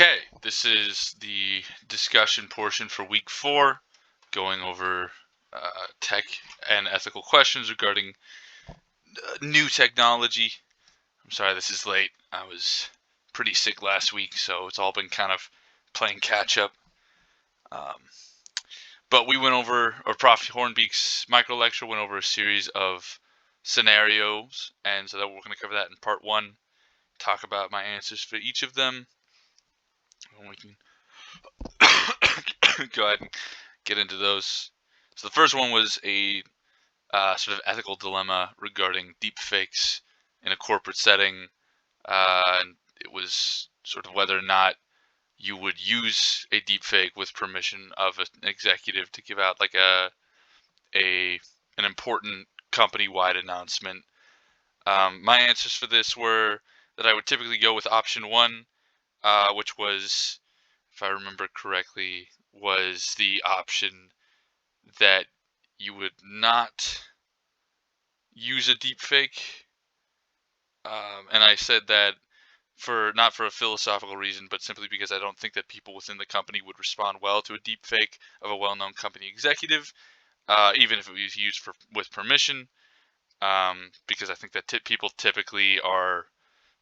Okay, this is the discussion portion for week 4, going over tech and ethical questions regarding new technology. I'm sorry this is late. I was pretty sick last week, so it's all been kind of playing catch up. But we went over, or Prof. Hornbeek's micro lecture went over a series of scenarios, and so that we're going to cover that in part 1, talk about my answers for each of them, and we can go ahead and get into those. So the first one was a sort of ethical dilemma regarding deepfakes in a corporate setting, and it was sort of whether or not you would use a deepfake with permission of an executive to give out like an important company-wide announcement. My answers for this were that I would typically go with option 1, which was, if I remember correctly, was the option that you would not use a deepfake. And I said that not for a philosophical reason, but simply because I don't think that people within the company would respond well to a deepfake of a well-known company executive, even if it was used with permission, because I think that people typically are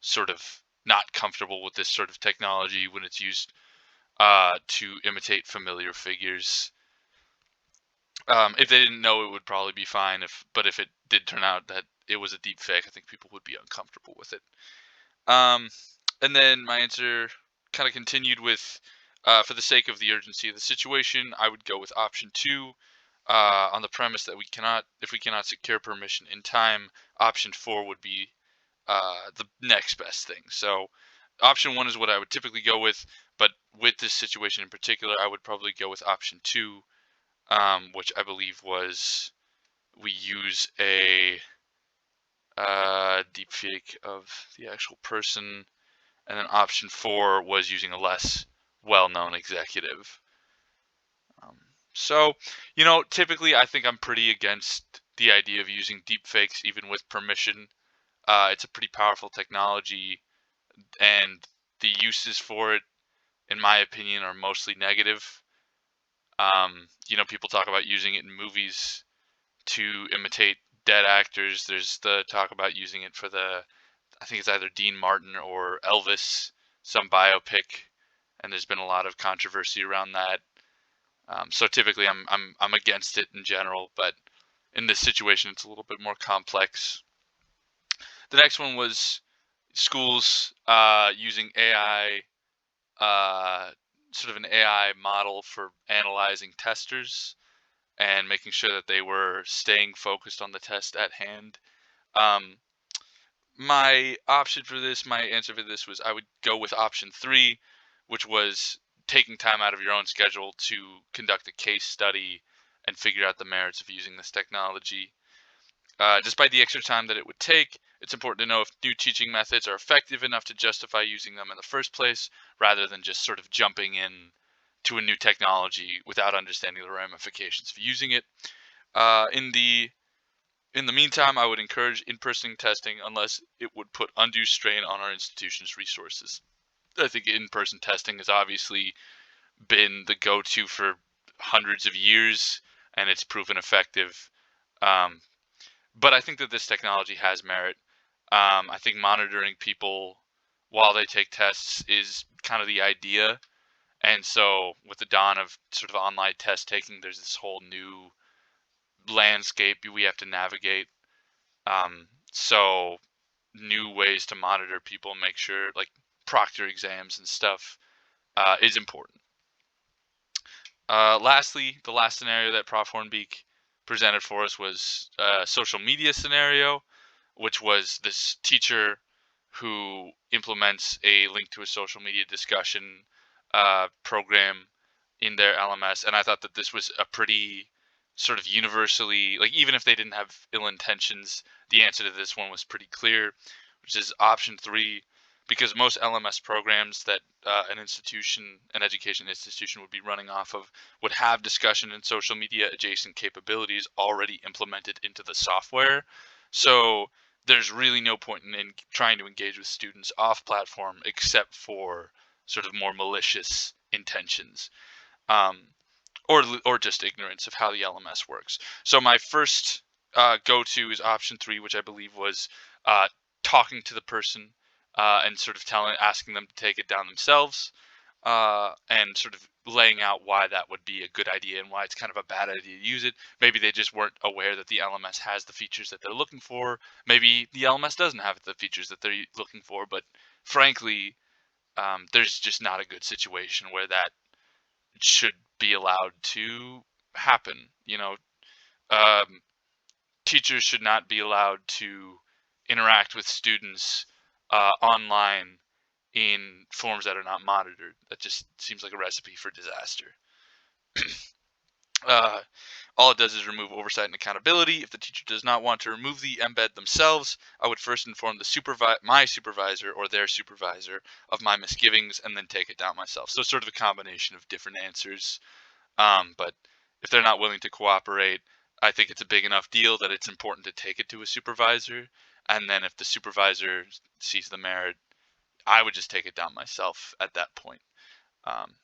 sort of not comfortable with this sort of technology when it's used to imitate familiar figures. If they didn't know, it would probably be fine. But if it did turn out that it was a deep fake, I think people would be uncomfortable with it. And then my answer kind of continued with, for the sake of the urgency of the situation, I would go with option 2, on the premise that if we cannot secure permission in time, option 4 would be the next best thing. So option 1 is what I would typically go with, but with this situation in particular, I would probably go with option 2. Which I believe was we use a deepfake of the actual person, and then option 4 was using a less well-known executive. So, typically I think I'm pretty against the idea of using deepfakes even with permission. It's a pretty powerful technology, and the uses for it, in my opinion, are mostly negative. People talk about using it in movies to imitate dead actors. There's the talk about using it for I think it's either Dean Martin or Elvis, some biopic, and there's been a lot of controversy around that. So typically, I'm against it in general, but in this situation, it's a little bit more complex. The next one was schools using AI, sort of an AI model for analyzing testers and making sure that they were staying focused on the test at hand. Um, my answer for this was I would go with option 3, which was taking time out of your own schedule to conduct a case study and figure out the merits of using this technology. Despite the extra time that it would take, it's important to know if new teaching methods are effective enough to justify using them in the first place, rather than just sort of jumping in to a new technology without understanding the ramifications of using it. In the meantime, I would encourage in-person testing unless it would put undue strain on our institution's resources. I think in-person testing has obviously been the go-to for hundreds of years, and it's proven effective. Um, but I think that this technology has merit. I think monitoring people while they take tests is kind of the idea. And so with the dawn of sort of online test taking, there's this whole new landscape we have to navigate. So new ways to monitor people, make sure like proctor exams and stuff is important. Lastly, the last scenario that Prof. Hornbeek presented for us was a social media scenario, which was this teacher who implements a link to a social media discussion program in their LMS. And I thought that this was a pretty sort of universally, like, even if they didn't have ill intentions, the answer to this one was pretty clear, which is option 3, because most LMS programs that an education institution would be running off of would have discussion and social media adjacent capabilities already implemented into the software. So there's really no point in trying to engage with students off platform except for sort of more malicious intentions, um, or just ignorance of how the LMS works. So my first go-to is option 3, which I believe was uh, talking to the person and sort of asking them to take it down themselves, and sort of laying out why that would be a good idea and why it's kind of a bad idea to use it. Maybe they just weren't aware that the LMS has the features that they're looking for. Maybe the LMS doesn't have the features that they're looking for, but frankly, there's just not a good situation where that should be allowed to happen. Um, Teachers should not be allowed to interact with students online in forms that are not monitored. That just seems like a recipe for disaster. Uh, all it does is remove oversight and accountability. If the teacher does not want to remove the embed themselves, I would first inform my supervisor or their supervisor of my misgivings and then take it down myself. So sort of a combination of different answers. But if they're not willing to cooperate, I think it's a big enough deal that it's important to take it to a supervisor. And then if the supervisor sees the merit, I would just take it down myself at that point. Um,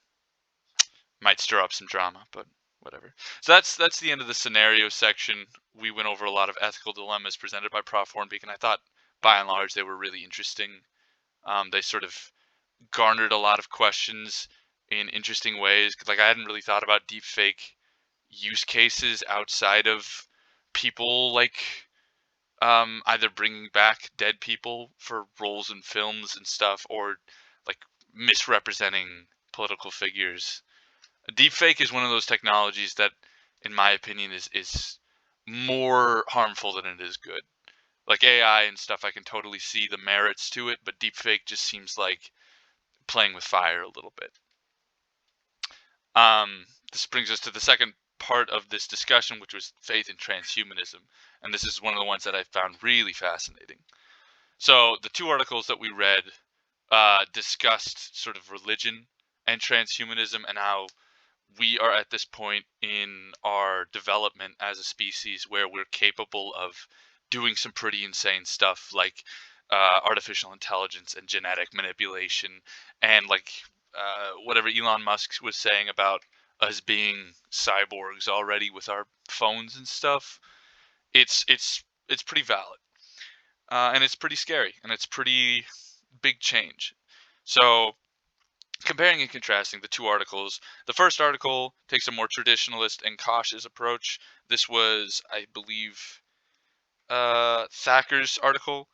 might stir up some drama, but whatever. So that's the end of the scenario section. We went over a lot of ethical dilemmas presented by Prof. Hornbeak, and I thought by and large they were really interesting. They sort of garnered a lot of questions in interesting ways. Like I hadn't really thought about deepfake use cases outside of people like either bringing back dead people for roles in films and stuff, or like misrepresenting political figures. Deepfake is one of those technologies that, in my opinion, is more harmful than it is good. Like AI and stuff, I can totally see the merits to it, but deepfake just seems like playing with fire a little bit. This brings us to the second part of this discussion, which was faith in transhumanism, and this is one of the ones that I found really fascinating. So the two articles that we read discussed sort of religion and transhumanism and how we are at this point in our development as a species where we're capable of doing some pretty insane stuff like artificial intelligence and genetic manipulation and like whatever Elon Musk was saying about us being cyborgs already with our phones and stuff. It's pretty valid, and it's pretty scary, and it's pretty big change. So comparing and contrasting the two articles, the first article takes a more traditionalist and cautious approach. This was, I believe, Thacker's article.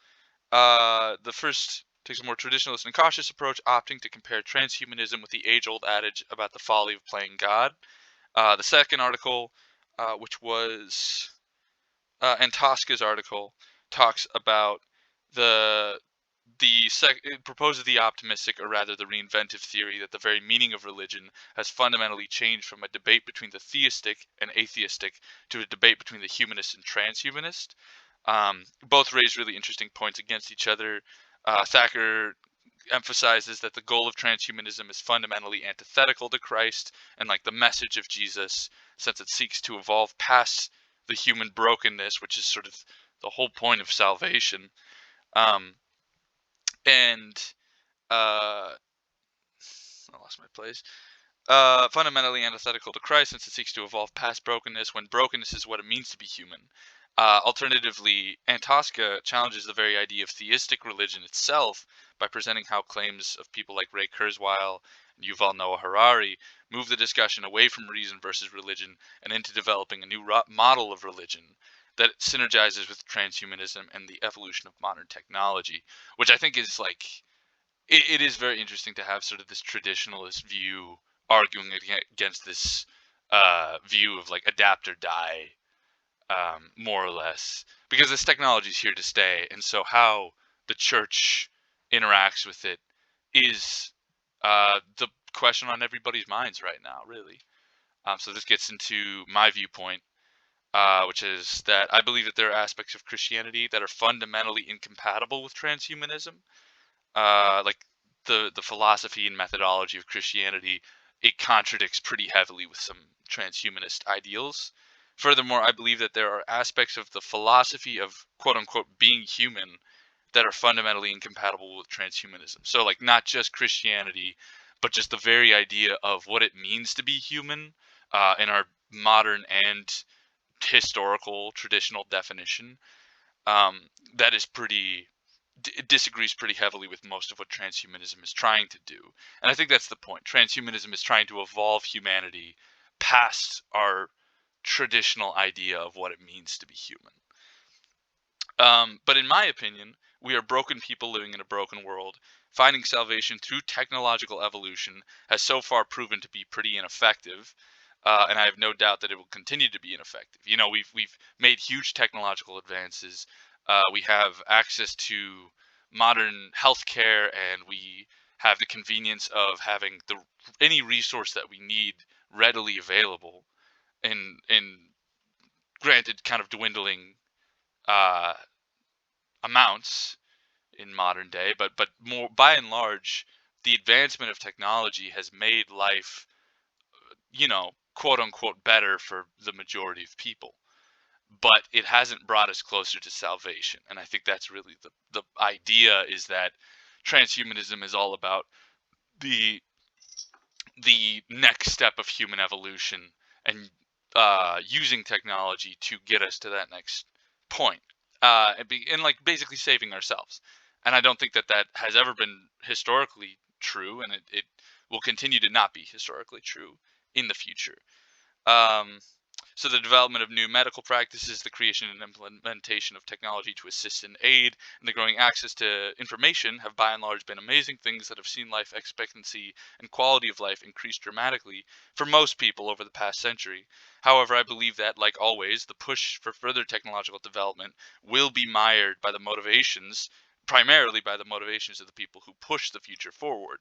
The first takes a more traditionalist and cautious approach, opting to compare transhumanism with the age-old adage about the folly of playing God. The second article, which was Antosca's article, talks about the it proposes the optimistic, or rather the reinventive theory that the very meaning of religion has fundamentally changed from a debate between the theistic and atheistic to a debate between the humanist and transhumanist. Both raise really interesting points against each other. Thacker emphasizes that the goal of transhumanism is fundamentally antithetical to Christ and like the message of Jesus, since it seeks to evolve past the human brokenness, which is sort of the whole point of salvation. Um, and I lost my place. Fundamentally antithetical to Christ, since it seeks to evolve past brokenness when brokenness is what it means to be human. Alternatively, Antosca challenges the very idea of theistic religion itself by presenting how claims of people like Ray Kurzweil and Yuval Noah Harari move the discussion away from reason versus religion and into developing a new model of religion that synergizes with transhumanism and the evolution of modern technology, which I think is like it is very interesting to have sort of this traditionalist view arguing against this view of like adapt or die, more or less, because this technology is here to stay, and so how the church interacts with it is the question on everybody's minds right now, really. So this gets into my viewpoint, which is that I believe that there are aspects of Christianity that are fundamentally incompatible with transhumanism, like the philosophy and methodology of Christianity. It contradicts pretty heavily with some transhumanist ideals. Furthermore, I believe that there are aspects of the philosophy of quote unquote being human that are fundamentally incompatible with transhumanism. So like not just Christianity, but just the very idea of what it means to be human in our modern and historical traditional definition. Um, that is pretty it disagrees pretty heavily with most of what transhumanism is trying to do. And I think that's the point. Transhumanism is trying to evolve humanity past our traditional idea of what it means to be human. But in my opinion, we are broken people living in a broken world. Finding salvation through technological evolution has so far proven to be pretty ineffective, and I have no doubt that it will continue to be ineffective. You know, we've made huge technological advances. We have access to modern healthcare, and we have the convenience of having any resource that we need readily available. In granted, kind of dwindling uh, amounts in modern day, but more by and large, the advancement of technology has made life, quote unquote, better for the majority of people. But it hasn't brought us closer to salvation, and I think that's really the idea is that transhumanism is all about the the next step of human evolution and using technology to get us to that next point, and like basically saving ourselves. And I don't think that that has ever been historically true, and it will continue to not be historically true in the future. Um, so the development of new medical practices, the creation and implementation of technology to assist and aid, and the growing access to information have by and large been amazing things that have seen life expectancy and quality of life increase dramatically for most people over the past century. However, I believe that, like always, the push for further technological development will be mired by the motivations, primarily by the motivations of the people who push the future forward.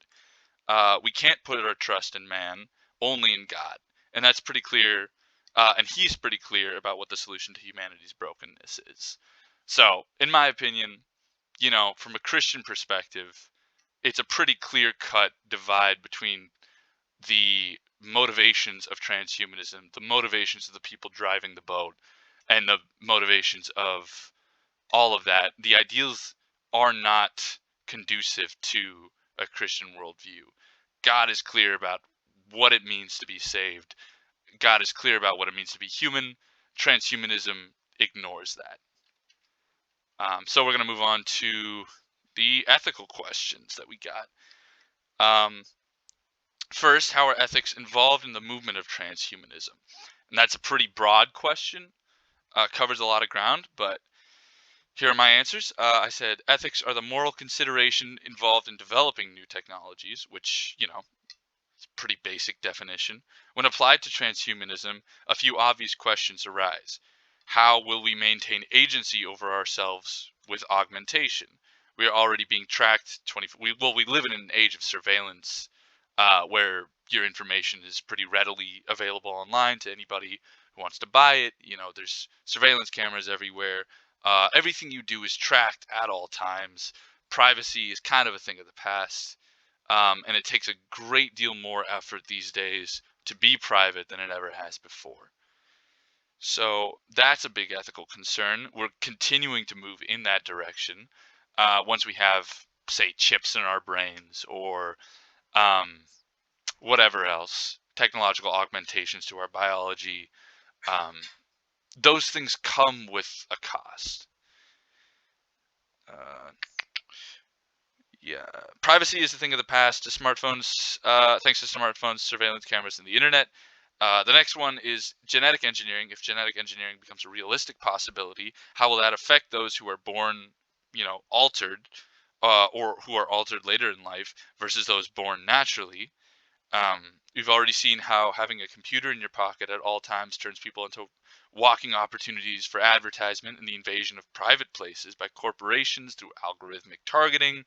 We can't put our trust in man, only in God. And that's pretty clear. And he's pretty clear about what the solution to humanity's brokenness is. So, in my opinion, from a Christian perspective, it's a pretty clear cut divide between the motivations of transhumanism, the motivations of the people driving the boat, and the motivations of all of that. The ideals are not conducive to a Christian worldview. God is clear about what it means to be saved. God is clear about what it means to be human. Transhumanism ignores that. So we're going to move on to the ethical questions that we got. First, how are ethics involved in the movement of transhumanism? And that's a pretty broad question, covers a lot of ground, but here are my answers. I said ethics are the moral consideration involved in developing new technologies, which, it's a pretty basic definition. When applied to transhumanism, a few obvious questions arise. How will we maintain agency over ourselves with augmentation? We are already being tracked we live in an age of surveillance, where your information is pretty readily available online to anybody who wants to buy it. There's surveillance cameras everywhere. Everything you do is tracked at all times. Privacy is kind of a thing of the past. And it takes a great deal more effort these days to be private than it ever has before. So that's a big ethical concern. We're continuing to move in that direction. Once we have, say, chips in our brains or um, whatever else, technological augmentations to our biology, um, those things come with a cost. Uh, Yeah, privacy is a thing of the past. To smartphones, thanks to smartphones, surveillance cameras, and the internet. The next one is genetic engineering. If genetic engineering becomes a realistic possibility, how will that affect those who are born, altered, or who are altered later in life versus those born naturally? We've already seen how having a computer in your pocket at all times turns people into walking opportunities for advertisement and the invasion of private places by corporations through algorithmic targeting.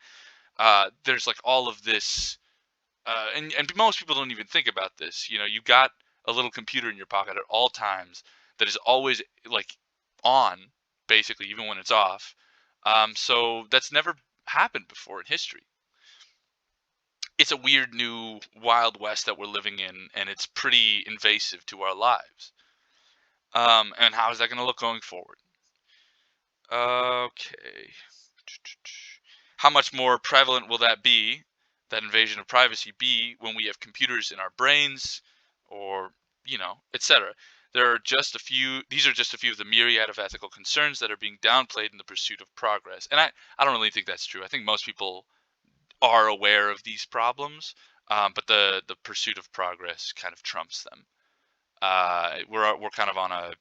There's like all of this, and most people don't even think about this. You got a little computer in your pocket at all times that is always like on, basically, even when it's off. So that's never happened before in history. It's a weird new wild west that we're living in, and it's pretty invasive to our lives. And how is that going to look going forward? Okay. How much more prevalent will that be, that invasion of privacy be, when we have computers in our brains, or, etc. There are just a few. These are just a few of the myriad of ethical concerns that are being downplayed in the pursuit of progress. And I don't really think that's true. I think most people are aware of these problems, but the pursuit of progress kind of trumps them. We're kind of on a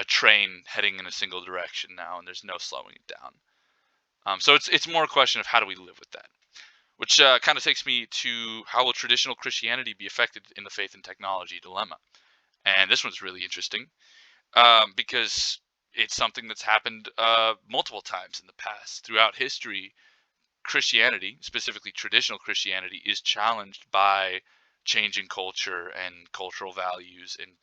train heading in a single direction now, and there's no slowing it down. So it's more a question of how do we live with that, which kind of takes me to how will traditional Christianity be affected in the faith and technology dilemma. And this one's really interesting, because it's something that's happened multiple times in the past. Throughout history, Christianity, specifically traditional Christianity, is challenged by changing culture and cultural values and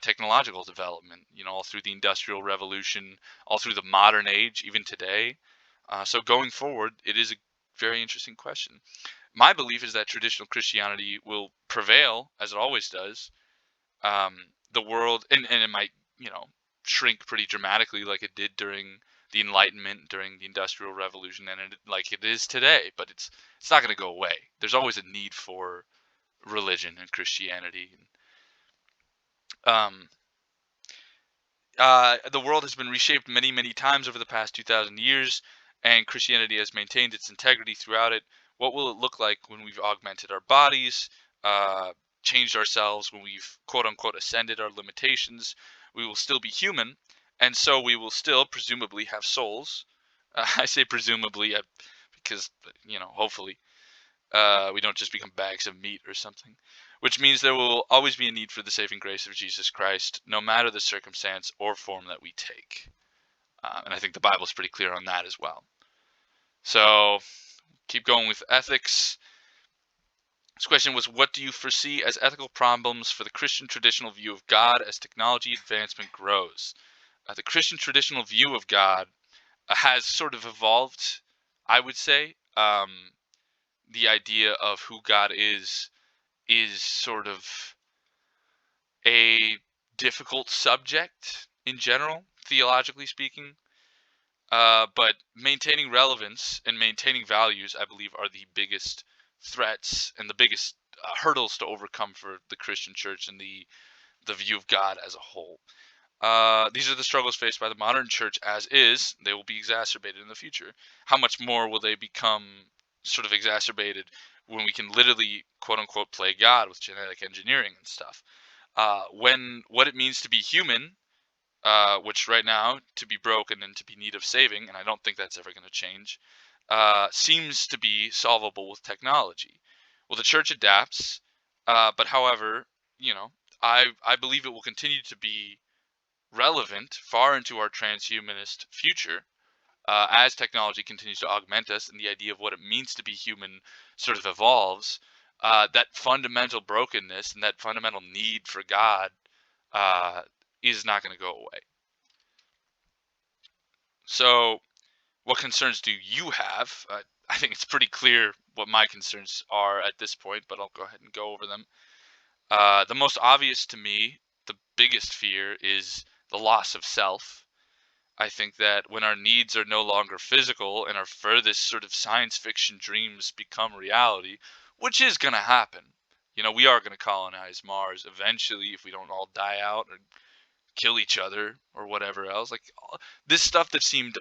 technological development. All through the Industrial Revolution, all through the modern age, even today. So going forward, it is a very interesting question. My belief is that traditional Christianity will prevail, as it always does. The world, and it might, shrink pretty dramatically, like it did during the Enlightenment, during the Industrial Revolution, and like it is today. But it's not going to go away. There's always a need for religion and Christianity. Um, the world has been reshaped many, many times over the past 2,000 years, and Christianity has maintained its integrity throughout it. What will it look like when we've augmented our bodies, uh, changed ourselves, when we've quote unquote ascended our limitations? We will still be human, and so we will still presumably have souls. I say presumably because, hopefully, we don't just become bags of meat or something, which means there will always be a need for the saving grace of Jesus Christ, no matter the circumstance or form that we take. And I think the Bible's pretty clear on that as well. So, keep going with ethics. This question was, what do you foresee as ethical problems for the Christian traditional view of God as technology advancement grows? The Christian traditional view of God has sort of evolved, I would say. The idea of who God is sort of a difficult subject in general, theologically speaking. But maintaining relevance and maintaining values, I believe, are the biggest threats and the biggest hurdles to overcome for the Christian church and the view of God as a whole. These are the struggles faced by the modern church as is. They will be exacerbated in the future. How much more will they become sort of exacerbated when we can literally, quote unquote, play God with genetic engineering and stuff? When what it means to be human, which right now, to be broken and to be in need of saving, and I don't think that's ever going to change, seems to be solvable with technology. Well, the church adapts, but however, you know, I believe it will continue to be relevant far into our transhumanist future, as technology continues to augment us and the idea of what it means to be human sort of evolves. That fundamental brokenness and that fundamental need for God uh, is not going to go away. So, what concerns do you have? I think it's pretty clear what my concerns are at this point, but I'll go ahead and go over them. The most obvious to me, the biggest fear is the loss of self. I think that when our needs are no longer physical and our furthest sort of science fiction dreams become reality, which is going to happen. We are going to colonize Mars eventually if we don't all die out or kill each other or whatever else. Like, this stuff that seemed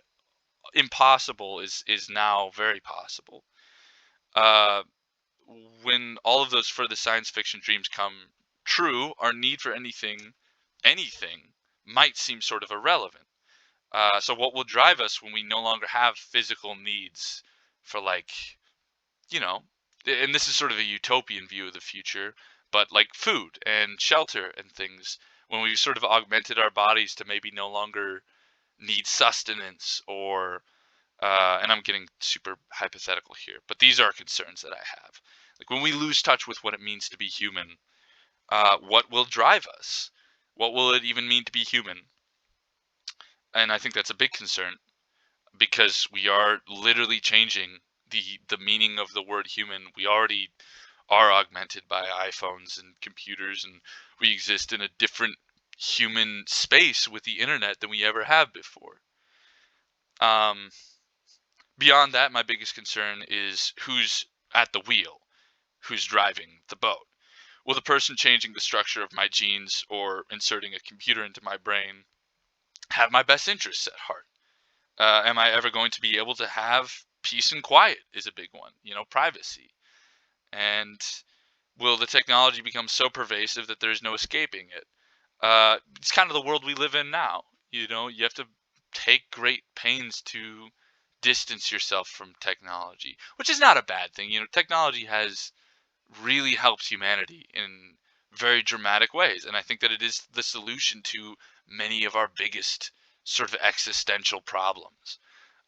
impossible is now very possible. Uh, when all of those further science fiction dreams come true, our need for anything might seem sort of irrelevant. So what will drive us when we no longer have physical needs for, like, you know, and this is sort of a utopian view of the future, but like food and shelter and things, when we've sort of augmented our bodies to maybe no longer need sustenance or and I'm getting super hypothetical here, but these are concerns that I have. Like, when we lose touch with what it means to be human, what will drive us? What will it even mean to be human? And I think that's a big concern, because we are literally changing the meaning of the word human. We already are augmented by iPhones and computers, and we exist in a different human space with the internet than we ever have before. Um, beyond that, my biggest concern is who's at the wheel, who's driving the boat. Will the person changing the structure of my genes or inserting a computer into my brain have my best interests at heart? Am I ever going to be able to have peace and quiet? Is a big one. Privacy. And will the technology become so pervasive that there's no escaping it? It's kind of the world we live in now. You have to take great pains to distance yourself from technology, which is not a bad thing. Technology has really helped humanity in very dramatic ways, and I think that it is the solution to many of our biggest sort of existential problems.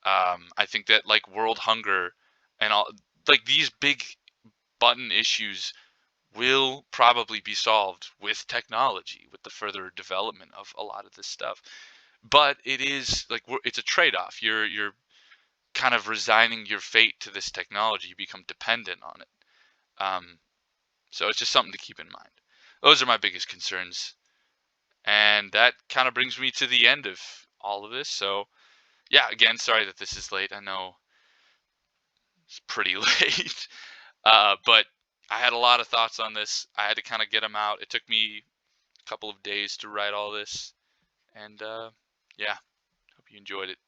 I think that like world hunger and all like these big button issues will probably be solved with technology, with the further development of a lot of this stuff. But it is like it's a trade-off. You're kind of resigning your fate to this technology. You become dependent on it. Um, so it's just something to keep in mind. Those are my biggest concerns, and that kind of brings me to the end of all of this. So yeah, again, sorry that this is late. I know it's pretty late, but I had a lot of thoughts on this. I had to kind of get them out. It took me a couple of days to write all this, and yeah, hope you enjoyed it.